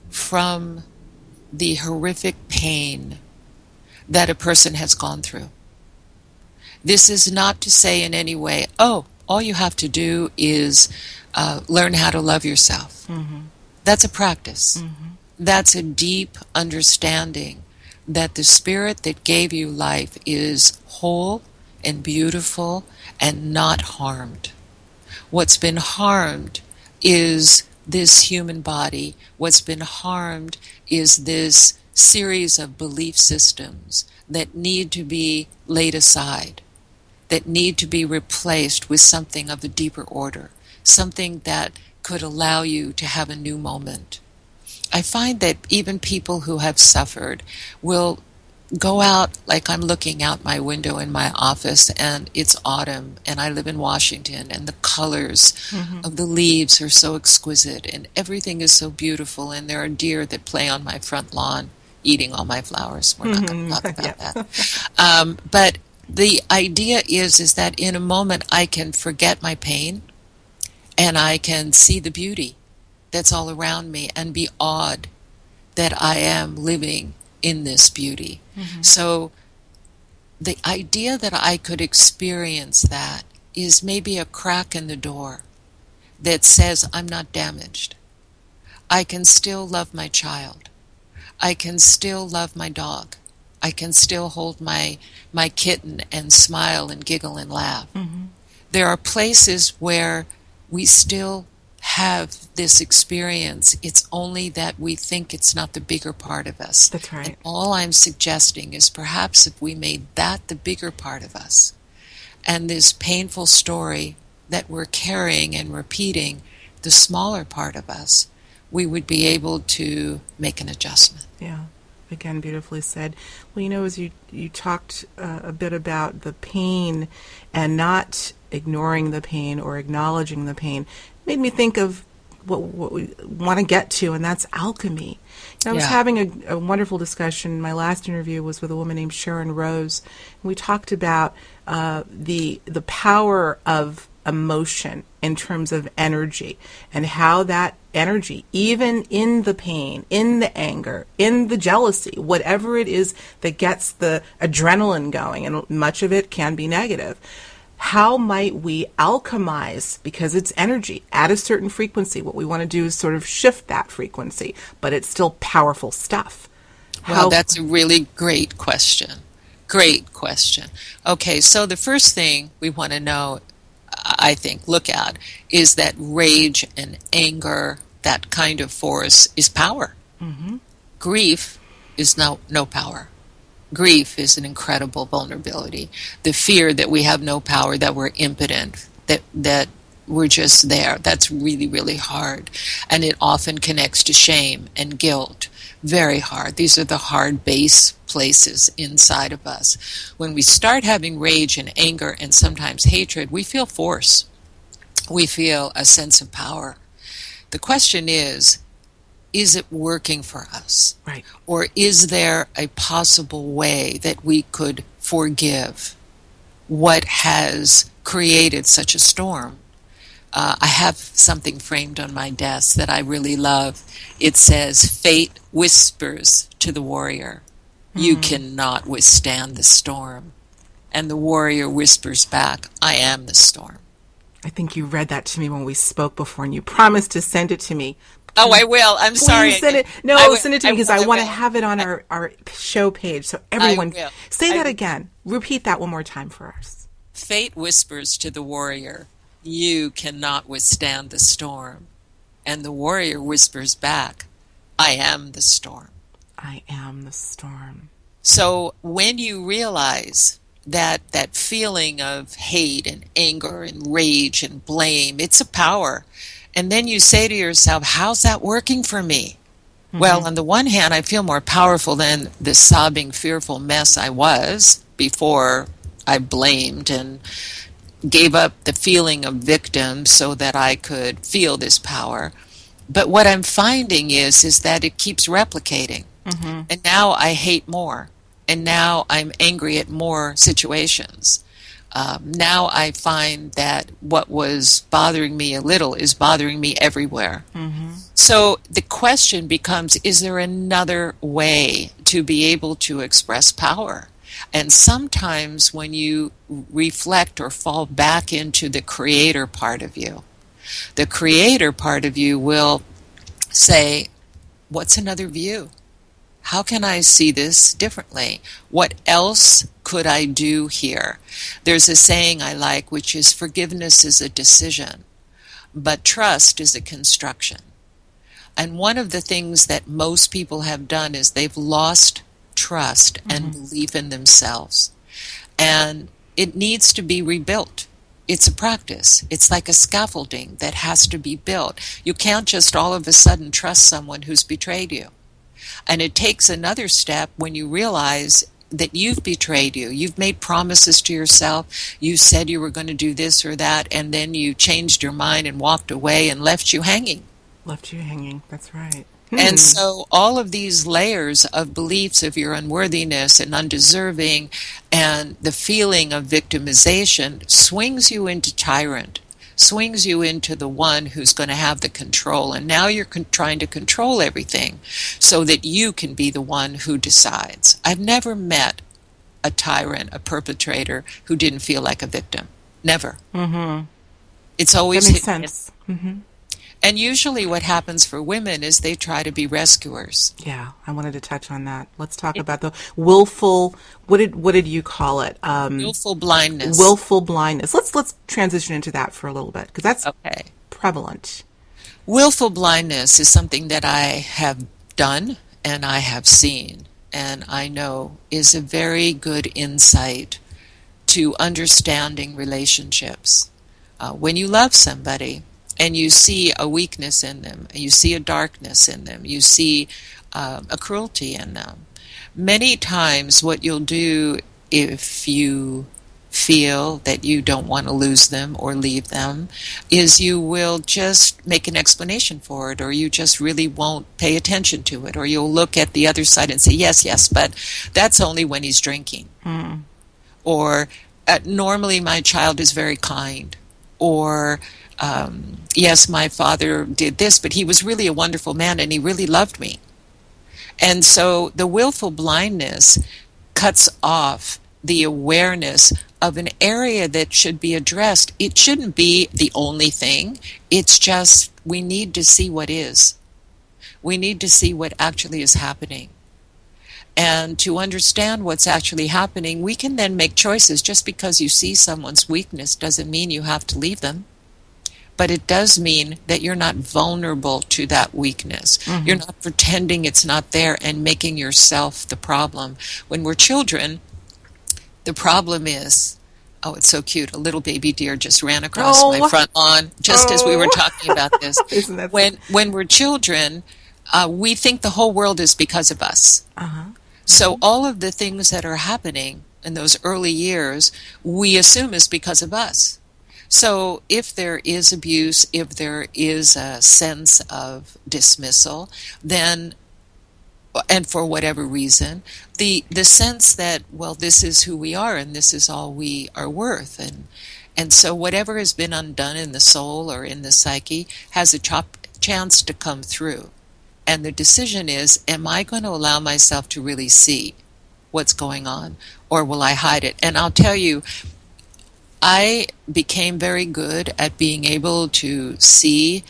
from the horrific pain that a person has gone through. This is not to say in any way, oh, all you have to do is learn how to love yourself. Mm-hmm. That's a practice. Mm-hmm. That's a deep understanding that the spirit that gave you life is whole and beautiful and not harmed. What's been harmed is this human body. What's been harmed is this series of belief systems that need to be laid aside, that need to be replaced with something of a deeper order, something that could allow you to have a new moment. I find that even people who have suffered will go out, like I'm looking out my window in my office and it's autumn and I live in Washington and the colors of the leaves are so exquisite and everything is so beautiful and there are deer that play on my front lawn eating all my flowers. We're not going to talk about that. But the idea is that in a moment I can forget my pain and I can see the beauty that's all around me and be awed that I am living in this beauty. Mm-hmm. So the idea that I could experience that is maybe a crack in the door that says I'm not damaged. I can still love my child. I can still love my dog. I can still hold my kitten and smile and giggle and laugh. Mm-hmm. There are places where we still have this experience. It's only that we think it's not the bigger part of us. That's right. And all I'm suggesting is perhaps if we made that the bigger part of us, and this painful story that we're carrying and repeating the smaller part of us, we would be able to make an adjustment. Yeah. Again, beautifully said. Well, as you talked a bit about the pain and not ignoring the pain or acknowledging the pain, made me think of what we want to get to, and that's alchemy. I was having a wonderful discussion. My last interview was with a woman named Sharon Rose, and we talked about the power of emotion in terms of energy and how that energy, even in the pain, in the anger, in the jealousy, whatever it is that gets the adrenaline going, and much of it can be negative, how might we alchemize, because it's energy, at a certain frequency? What we want to do is sort of shift that frequency, but it's still powerful stuff. Well, that's a really great question. Great question. Okay, so the first thing we want to know, I think, look at, is that rage and anger, that kind of force, is power. Mm-hmm. Grief is no power. Grief is an incredible vulnerability. The fear that we have no power, that we're impotent, that we're just there, that's really, really hard. And it often connects to shame and guilt. Very hard. These are the hard base places inside of us. When we start having rage and anger and sometimes hatred, we feel force. We feel a sense of power. The question is it working for us? Right. Or is there a possible way that we could forgive what has created such a storm? I have something framed on my desk that I really love. It says, "Fate whispers to the warrior, you cannot withstand the storm." And the warrior whispers back, "I am the storm." I think you read that to me when we spoke before, and you promised to send it to me. Oh, I will. I'm sorry. Send it. No, send it to me because I want to have it on our show page so everyone. Say that again. Repeat that one more time for us. Fate whispers to the warrior, "You cannot withstand the storm." And the warrior whispers back, "I am the storm." I am the storm. So when you realize that feeling of hate and anger and rage and blame, it's a power. And then you say to yourself, how's that working for me? Mm-hmm. Well, on the one hand, I feel more powerful than the sobbing, fearful mess I was before I blamed and gave up the feeling of victim so that I could feel this power. But what I'm finding is that it keeps replicating. Mm-hmm. And now I hate more. And now I'm angry at more situations. Now I find that what was bothering me a little is bothering me everywhere. Mm-hmm. So the question becomes, is there another way to be able to express power? And sometimes when you reflect or fall back into the creator part of you, the creator part of you will say, what's another view? How can I see this differently? What else could I do here? There's a saying I like, which is forgiveness is a decision, but trust is a construction. And one of the things that most people have done is they've lost trust and belief in themselves. And it needs to be rebuilt. It's a practice. It's like a scaffolding that has to be built. You can't just all of a sudden trust someone who's betrayed you. And it takes another step when you realize that you've betrayed you. You've made promises to yourself. You said you were going to do this or that, and then you changed your mind and walked away and left you hanging. Left you hanging. That's right. And so all of these layers of beliefs of your unworthiness and undeserving and the feeling of victimization swings you into tyrant, swings you into the one who's going to have the control. And now you're trying to control everything so that you can be the one who decides. I've never met a tyrant, a perpetrator, who didn't feel like a victim. Never. Mm-hmm. It's always That makes sense. Mm-hmm. And usually what happens for women is they try to be rescuers. Yeah, I wanted to touch on that. Let's talk about the willful. What did you call it? Willful blindness. Willful blindness. Let's transition into that for a little bit because that's Okay. prevalent. Willful blindness is something that I have done and I have seen and I know is a very good insight to understanding relationships. When you love somebody and you see a weakness in them, you see a darkness in them, you see a cruelty in them, many times what you'll do if you feel that you don't want to lose them or leave them is you will just make an explanation for it, or you just really won't pay attention to it, or you'll look at the other side and say, yes, but that's only when he's drinking. Mm. Or normally my child is very kind. Or yes, my father did this, but he was really a wonderful man and he really loved me. And so the willful blindness cuts off the awareness of an area that should be addressed. It shouldn't be the only thing. It's just we need to see what is. We need to see what actually is happening. And to understand what's actually happening, we can then make choices. Just because you see someone's weakness doesn't mean you have to leave them. But it does mean that you're not vulnerable to that weakness. Mm-hmm. You're not pretending it's not there and making yourself the problem. When we're children, the problem is, oh, it's so cute, a little baby deer just ran across my front lawn just as we were talking about this. Isn't that when we're children, we think the whole world is because of us. Uh-huh. So all of the things that are happening in those early years, we assume is because of us. So if there is abuse, if there is a sense of dismissal, then, and for whatever reason, the sense that, well, this is who we are and this is all we are worth. And so whatever has been undone in the soul or in the psyche has a chance to come through. And the decision is, am I going to allow myself to really see what's going on, or will I hide it? And I'll tell you, I became very good at being able to see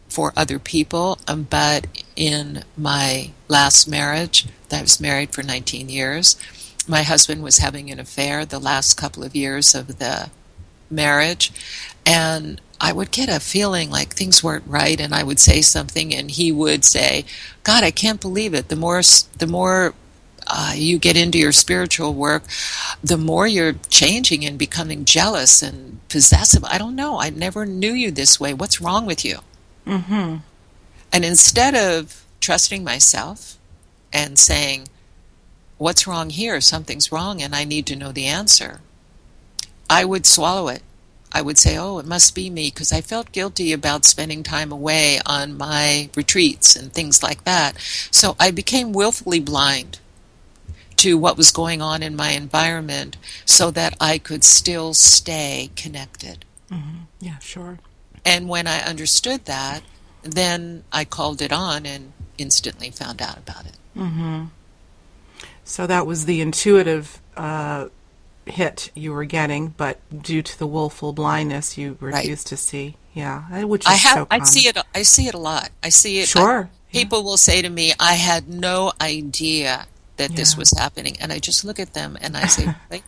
for other people, but in my last marriage, I was married for 19 years, my husband was having an affair the last couple of years of the marriage, and I would get a feeling like things weren't right, and I would say something, and he would say, God, I can't believe it. The more you get into your spiritual work, the more you're changing and becoming jealous and possessive. I don't know. I never knew you this way. What's wrong with you? Mm-hmm. And instead of trusting myself and saying, what's wrong here? Something's wrong and I need to know the answer, I would swallow it. I would say, oh, it must be me, because I felt guilty about spending time away on my retreats and things like that. So I became willfully blind to what was going on in my environment so that I could still stay connected. Yeah, sure. And when I understood that, then I called it on and instantly found out about it. So that was the intuitive hit you were getting, but due to the willful blindness, you refused to see. Yeah, which is so common. I see it a lot. I see it. Sure. People will say to me, "I had no idea that this was happening," and I just look at them and I say, "Really?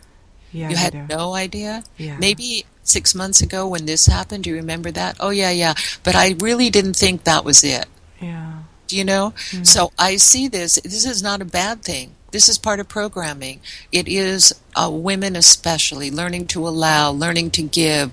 Yeah, you had no idea? Yeah. Maybe 6 months ago when this happened, do you remember that? Oh yeah, but I really didn't think that was it." Yeah. Do you know? So I see this. This is not a bad thing. This is part of programming. It is women especially learning to allow, learning to give,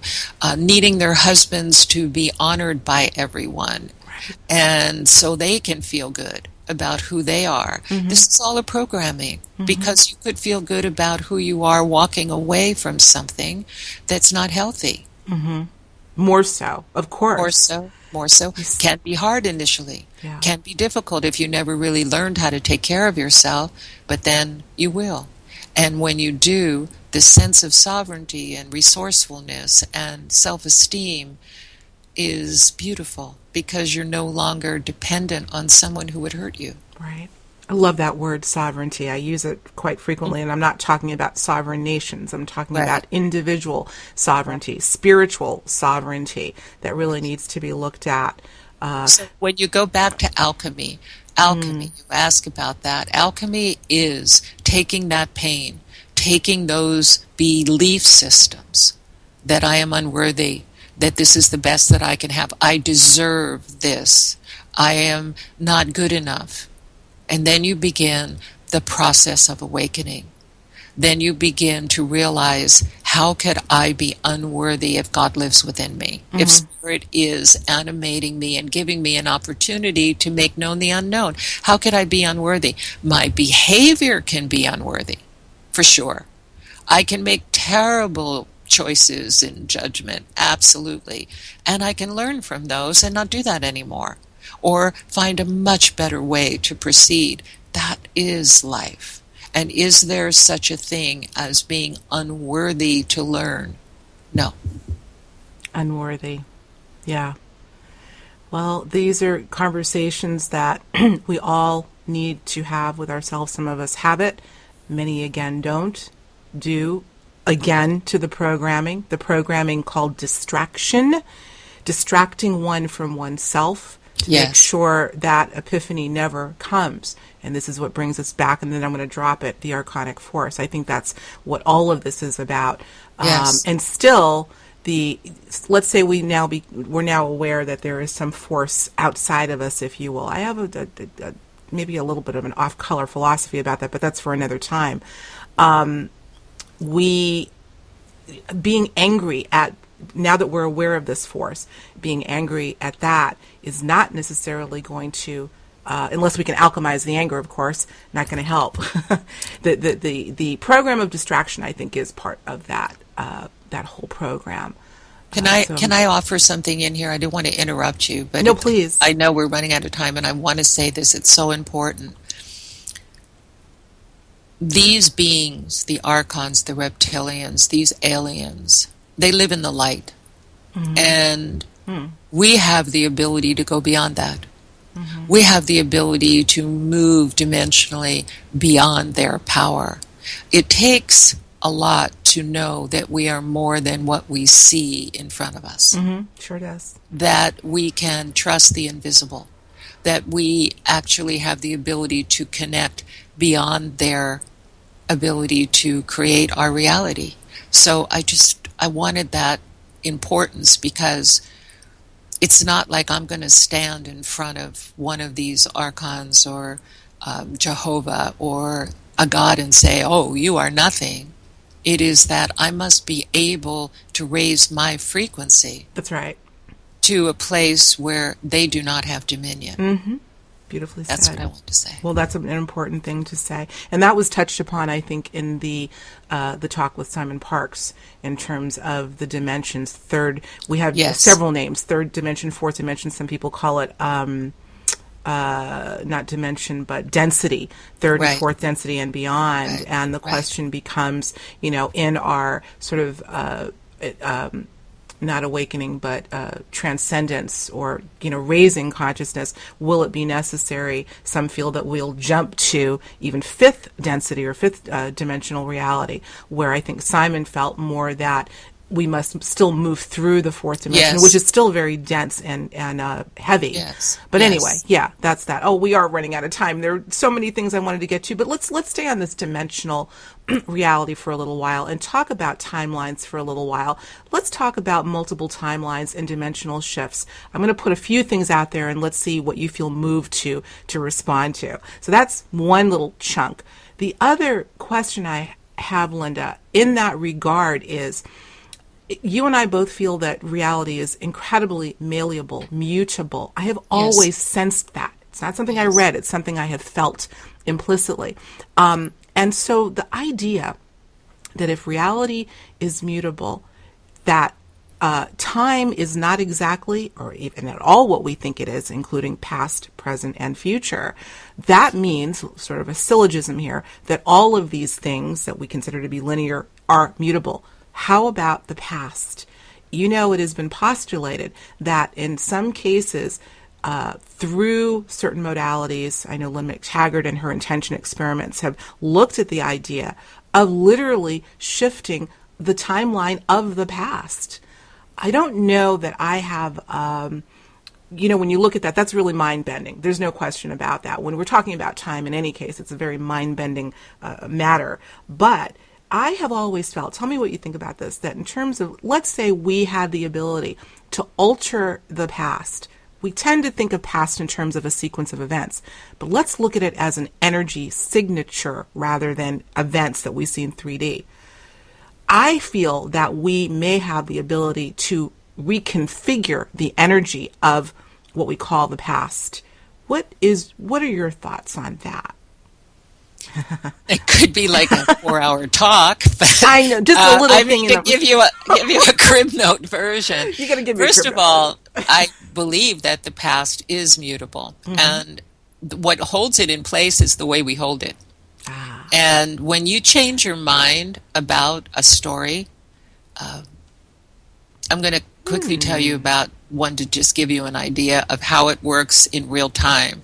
needing their husbands to be honored by everyone. Right. And so they can feel good about who they are. This is all a programming, because you could feel good about who you are walking away from something that's not healthy. More so, of course. More so. Can be hard initially. Yeah. Can be difficult if you never really learned how to take care of yourself, but then you will. And when you do, the sense of sovereignty and resourcefulness and self-esteem is beautiful, because you're no longer dependent on someone who would hurt you. Right. I love that word, sovereignty. I use it quite frequently, and I'm not talking about sovereign nations. I'm talking about individual sovereignty, spiritual sovereignty that really needs to be looked at. So when you go back to alchemy, you ask about that. Alchemy is taking that pain, taking those belief systems that I am unworthy, that this is the best that I can have, I deserve this, I am not good enough. And then you begin the process of awakening. Then you begin to realize, how could I be unworthy if God lives within me? If Spirit is animating me and giving me an opportunity to make known the unknown, how could I be unworthy? My behavior can be unworthy, for sure. I can make terrible choices in judgment, absolutely. And I can learn from those and not do that anymore, or find a much better way to proceed. That is life. And is there such a thing as being unworthy to learn? No. Unworthy. Yeah. Well, these are conversations that we all need to have with ourselves. Some of us have it. Many, again, don't. Do, again, to the programming called distraction, distracting one from oneself, to make sure that epiphany never comes. And this is what brings us back, and then I'm going to drop it, the archonic force. I think that's what all of this is about. And still, let's say we're now aware that there is some force outside of us, if you will. I have maybe a little bit of an off-color philosophy about that, but that's for another time. Being angry at, now that we're aware of this force, being angry at that is not necessarily going to, unless we can alchemize the anger, of course, not going to help. The program of distraction, I think, is part of that whole program. Can I offer something in here? I don't want to interrupt you, but no, please. I know we're running out of time, and I want to say this. It's so important. These beings, the archons, the reptilians, these aliens, they live in the light. And we have the ability to go beyond that. We have the ability to move dimensionally beyond their power. It takes a lot to know that we are more than what we see in front of us. Sure does. That we can trust the invisible. That we actually have the ability to connect beyond their ability to create our reality. So I wanted that importance, because it's not like I'm going to stand in front of one of these archons or Jehovah or a God and say, oh, you are nothing. It is that I must be able to raise my frequency. That's right. To a place where they do not have dominion. Beautifully That's said. what I want to say. Well, that's an important thing to say, and that was touched upon, I think, in the talk with Simon Parks in terms of the dimensions. Third, we have Yes. several names: third dimension, fourth dimension. Some people call it not dimension, but density, third and Right. fourth density and beyond. Right. And the Right. question becomes, in our sort of not awakening, but transcendence, or raising consciousness, will it be necessary? Some feel that we'll jump to even fifth density or fifth dimensional reality, where I think Simon felt more that we must still move through the fourth dimension, Yes. which is still very dense and heavy. Yes. But Yes. anyway, yeah, that's that. Oh, we are running out of time. There are so many things I wanted to get to, but let's stay on this dimensional reality for a little while and talk about timelines for a little while. Let's talk about multiple timelines and dimensional shifts. I'm going to put a few things out there and let's see what you feel moved to respond to. So that's one little chunk. The other question I have, Linda, in that regard is, you and I both feel that reality is incredibly malleable, mutable. I have always sensed that. It's not something I read, it's something I have felt implicitly. And so the idea that if reality is mutable, that time is not exactly or even at all what we think it is, including past, present, and future, that means, sort of a syllogism here, that all of these things that we consider to be linear are mutable. How about the past? It has been postulated that in some cases, through certain modalities, I know Lynn McTaggart and her intention experiments have looked at the idea of literally shifting the timeline of the past. I don't know that I have, when you look at that, that's really mind-bending. There's no question about that. When we're talking about time, in any case, it's a very mind-bending matter. But I have always felt, tell me what you think about this, that in terms of, let's say we had the ability to alter the past. We tend to think of past in terms of a sequence of events, but let's look at it as an energy signature rather than events that we see in 3D. I feel that we may have the ability to reconfigure the energy of what we call the past. What are your thoughts on that? It could be like a 4-hour talk, but I know, just a little thing. To give you a crib note version. You got to give me First a crib of note. all, I believe that the past is mutable, and what holds it in place is the way we hold it. And when you change your mind about a story, I'm going to quickly tell you about one to just give you an idea of how it works in real time.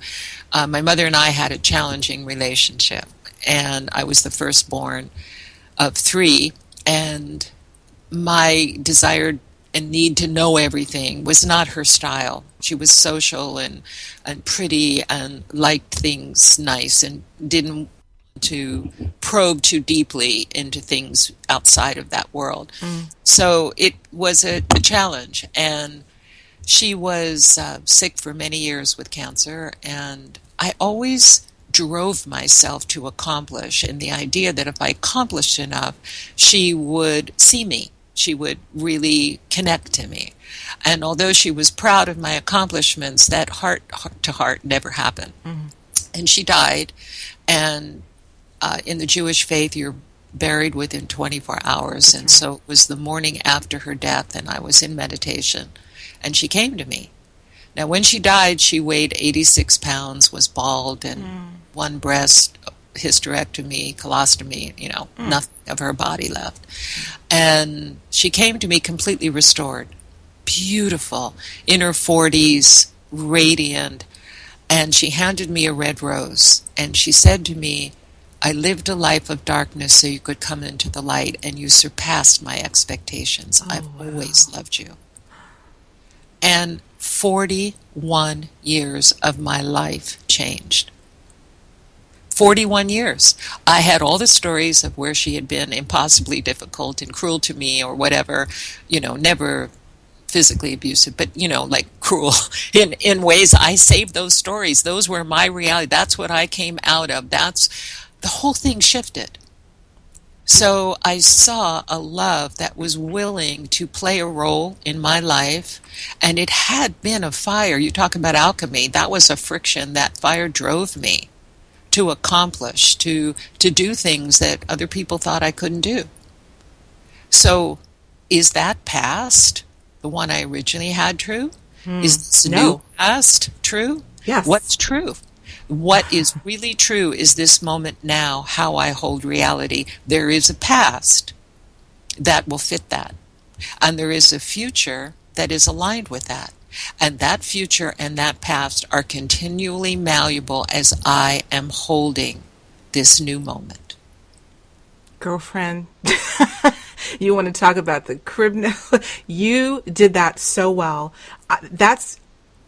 My mother and I had a challenging relationship, and I was the firstborn of 3, and my desire and need to know everything was not her style. She was social and pretty and liked things nice and didn't want to probe too deeply into things outside of that world. So it was a challenge, and she was sick for many years with cancer, and I always drove myself to accomplish, and the idea that if I accomplished enough, she would see me. She would really connect to me. And although she was proud of my accomplishments, that heart-to-heart never happened. And she died, and in the Jewish faith, you're buried within 24 hours, and so it was the morning after her death, and I was in meditation, and she came to me. Now, when she died, she weighed 86 pounds, was bald, and one breast, hysterectomy, colostomy, nothing of her body left. And she came to me completely restored, beautiful, in her 40s, radiant, and she handed me a red rose, and she said to me, I lived a life of darkness so you could come into the light, and you surpassed my expectations. I've always loved you. And 41 years of my life changed. 41 years. I had all the stories of where she had been impossibly difficult and cruel to me or whatever, never physically abusive, but, like cruel in ways. I saved those stories. Those were my reality. That's what I came out of. The whole thing shifted. So I saw a love that was willing to play a role in my life, and it had been a fire. You talk about alchemy. That was a friction. That fire drove me to accomplish, to do things that other people thought I couldn't do. So is that past, the one I originally had, true? Is this new No. past true? Yes. What's true? What is really true is this moment now, how I hold reality. There is a past that will fit that. And there is a future that is aligned with that. And that future and that past are continually malleable as I am holding this new moment. Girlfriend, you want to talk about the crib now? You did that so well.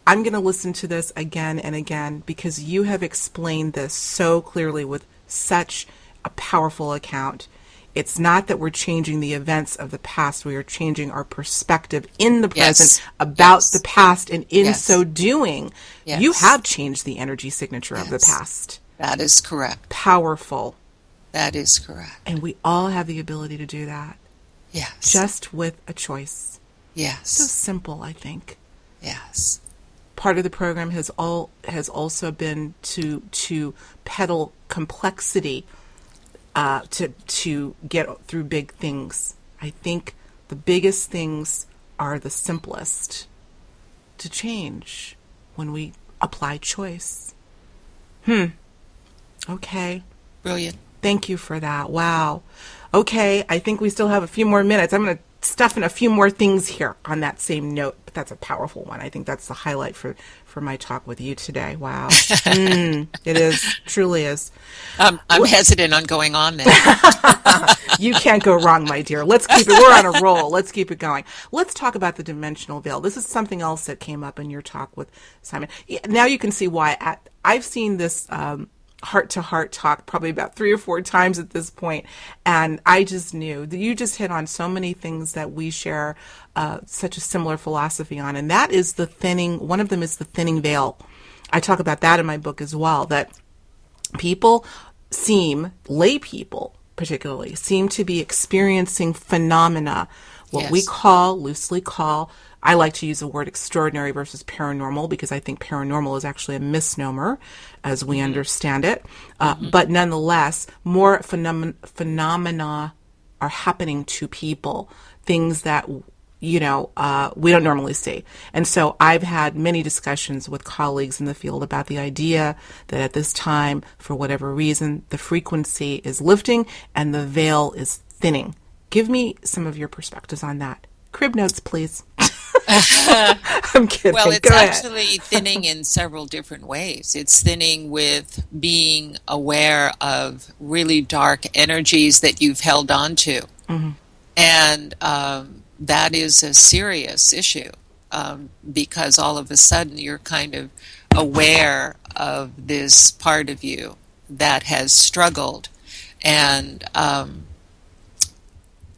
I'm going to listen to this again and again because you have explained this so clearly with such a powerful account. It's not that we're changing the events of the past. We are changing our perspective in the present about the past. And in so doing, you have changed the energy signature of the past. That is correct. Powerful. That is correct. And we all have the ability to do that. Yes. Just with a choice. Yes. So simple, I think. Yes. Part of the program has also been to peddle complexity, to get through big things. I think the biggest things are the simplest to change when we apply choice. Okay. Brilliant. Thank you for that. Wow. Okay, I think we still have a few more minutes. I'm going to stuff in a few more things here on that same note, but that's a powerful one. I think that's the highlight for my talk with you today. Wow. It is, truly is. I'm hesitant on going on there. You can't go wrong, my dear. Let's keep it. We're on a roll. Let's keep it going. Let's talk about the dimensional veil. This is something else that came up in your talk with Simon. Now you can see why. I've seen this heart-to-heart talk probably about 3 or 4 times at this point, and I just knew that you just hit on so many things that we share such a similar philosophy on, and that is the thinning. One of them is the thinning veil. I talk about that in my book as well, that lay people particularly, seem to be experiencing phenomena, what we loosely call, I like to use the word extraordinary versus paranormal because I think paranormal is actually a misnomer as we understand it. But nonetheless, more phenomena are happening to people, things that, we don't normally see. And so I've had many discussions with colleagues in the field about the idea that at this time, for whatever reason, the frequency is lifting and the veil is thinning. Give me some of your perspectives on that. Crib notes, please. I'm kidding. Well, it's Go actually ahead. thinning in several different ways. It's thinning with being aware of really dark energies that you've held on to. And that is a serious issue because all of a sudden you're kind of aware of this part of you that has struggled. And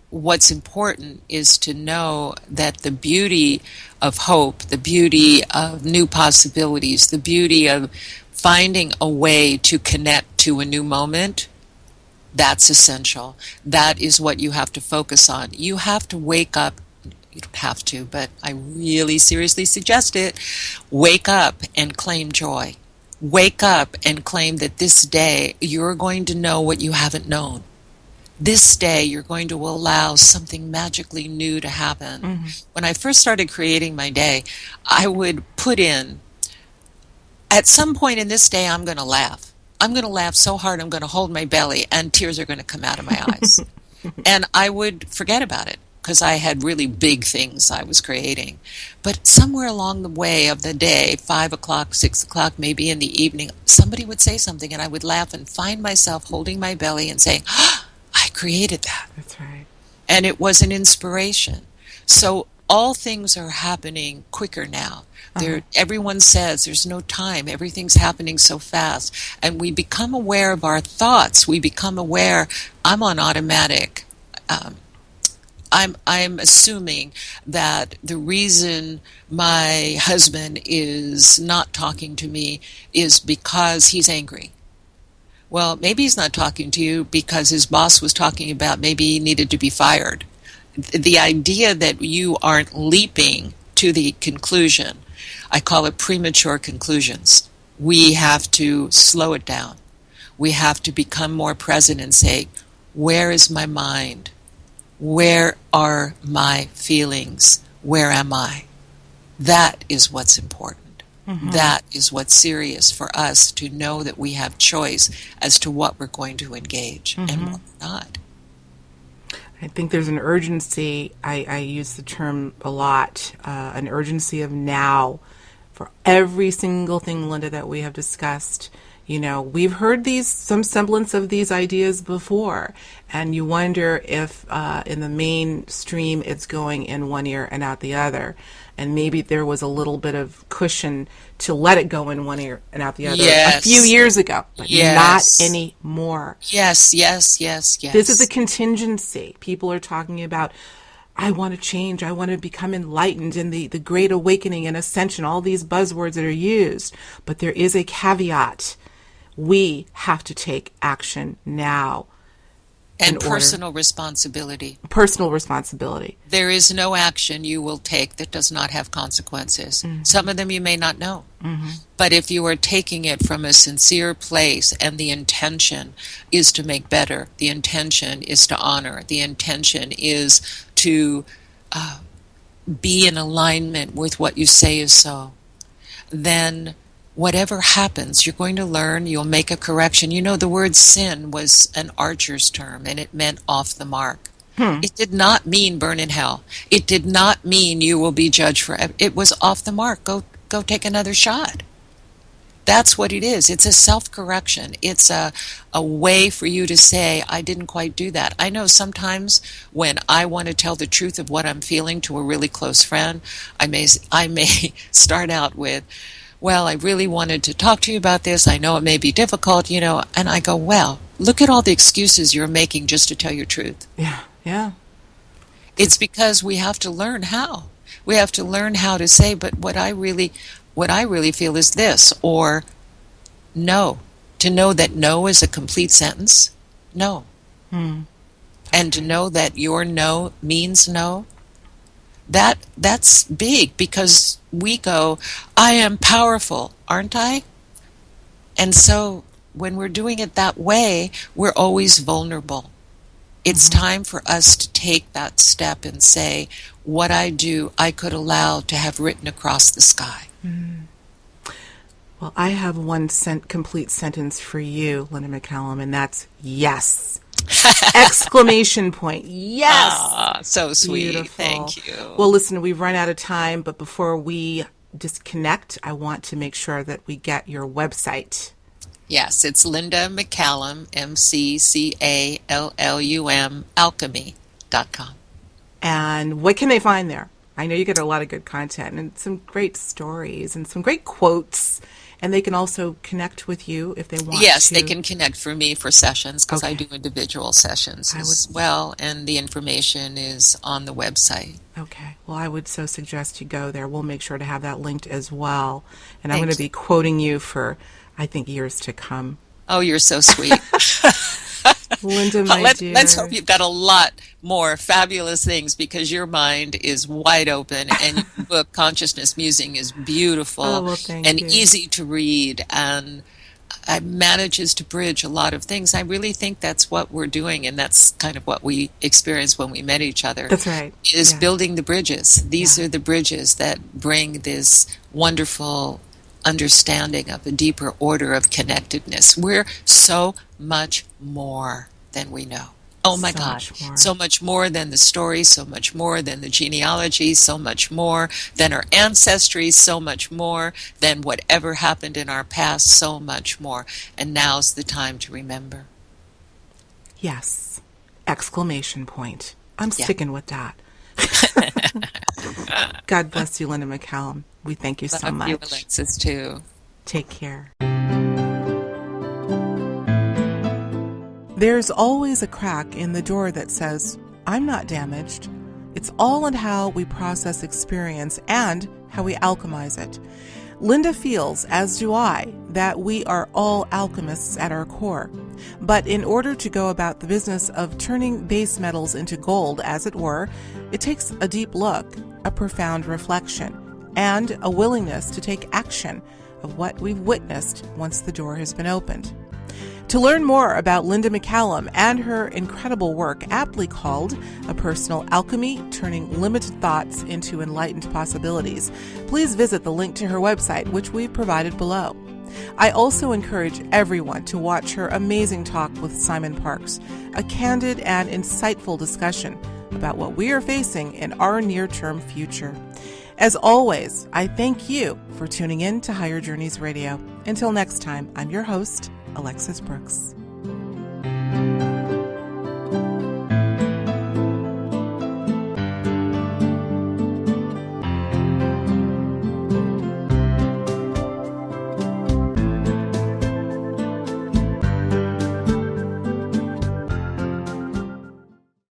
what's important is to know that the beauty of hope, the beauty of new possibilities, the beauty of finding a way to connect to a new moment, that's essential. That is what you have to focus on. You have to wake up. You don't have to, but I really seriously suggest it. Wake up and claim joy. Wake up and claim that this day you're going to know what you haven't known. This day, you're going to allow something magically new to happen. When I first started creating my day, I would put in, at some point in this day, I'm going to laugh. I'm going to laugh so hard, I'm going to hold my belly, and tears are going to come out of my eyes. And I would forget about it, because I had really big things I was creating. But somewhere along the way of the day, 5 o'clock, 6 o'clock, maybe in the evening, somebody would say something, and I would laugh and find myself holding my belly and saying, I created that. That's right. And it was an inspiration. So all things are happening quicker now. Everyone says there's no time. Everything's happening so fast. And we become aware of our thoughts. We become aware, I'm on automatic. I'm assuming that the reason my husband is not talking to me is because he's angry. Well, maybe he's not talking to you because his boss was talking about maybe he needed to be fired. The idea that you aren't leaping to the conclusion, I call it premature conclusions. We have to slow it down. We have to become more present and say, where is my mind? Where are my feelings? Where am I? That is what's important. Mm-hmm. That is what's serious for us, to know that we have choice as to what we're going to engage and what we're not. I think there's an urgency, I use the term a lot, an urgency of now for every single thing, Linda, that we have discussed. You know, we've heard some semblance of these ideas before, and you wonder if in the mainstream it's going in one ear and out the other. And maybe there was a little bit of cushion to let it go in one ear and out the other a few years ago, but not anymore. Yes. This is a contingency. People are talking about, I want to change, I want to become enlightened, and the great awakening and ascension, all these buzzwords that are used. But there is a caveat. We have to take action now. And personal responsibility. Personal responsibility. There is no action you will take that does not have consequences. Mm-hmm. Some of them you may not know. Mm-hmm. But if you are taking it from a sincere place and the intention is to make better, the intention is to honor, the intention is to be in alignment with what you say is so, then whatever happens, you're going to learn, you'll make a correction. You know, the word sin was an archer's term, and it meant off the mark. It did not mean burn in hell. It did not mean you will be judged forever. It was off the mark. Go take another shot. That's what it is. It's a self-correction. It's a way for you to say, I didn't quite do that. I know sometimes when I want to tell the truth of what I'm feeling to a really close friend, I may start out with, well, I really wanted to talk to you about this. I know it may be difficult, you know. And I go, well, look at all the excuses you're making just to tell your truth. Yeah. It's because we have to learn how. We have to learn how to say, but what I really feel is this, or no. To know that no is a complete sentence, no. And to know that your no means no, that's big, because we go, I am powerful, aren't I? And so when we're doing it that way, we're always vulnerable. It's time for us to take that step and say, what I do, I could allow to have written across the sky. Well, I have one complete sentence for you, Linda McCallum, and that's yes. Exclamation point. Yes. Ah, so sweet. Beautiful. Thank you. Well, listen, we've run out of time, but before we disconnect, I want to make sure that we get your website. Yes, it's Linda McCallum, McCallum, alchemy.com. And what can they find there? I know you get a lot of good content and some great stories and some great quotes. And they can also connect with you if they want to. Yes, they can connect for me for sessions, because I do individual sessions as well, and the information is on the website. Okay. Well, I would so suggest you go there. We'll make sure to have that linked as well. And I'm going to be quoting you for, I think, years to come. Oh, you're so sweet. Linda, my dear. Let's hope you've got a lot more fabulous things, because your mind is wide open, and your book, Consciousness Musing, is beautiful and easy to read, and it manages to bridge a lot of things. I really think that's what we're doing, and that's kind of what we experienced when we met each other. That's right. Is building the bridges. These are the bridges that bring this wonderful understanding of a deeper order of connectedness. We're so much more than we know. Oh my God. So much more than the story, so much more than the genealogy, so much more than our ancestry, so much more than whatever happened in our past, so much more. And now's the time to remember. Yes. Exclamation point. I'm sticking with that. God bless you, Linda McCallum. We thank you so much. Love you, Alexis, too. Take care. There's always a crack in the door that says, I'm not damaged. It's all in how we process experience and how we alchemize it. Linda feels, as do I, that we are all alchemists at our core. But in order to go about the business of turning base metals into gold, as it were, it takes a deep look, a profound reflection, and a willingness to take action of what we've witnessed once the door has been opened. To learn more about Linda McCallum and her incredible work, aptly called A Personal Alchemy, Turning Limited Thoughts into Enlightened Possibilities, please visit the link to her website, which we've provided below. I also encourage everyone to watch her amazing talk with Simon Parkes, a candid and insightful discussion about what we are facing in our near-term future. As always, I thank you for tuning in to Higher Journeys Radio. Until next time, I'm your host, Alexis Brooks.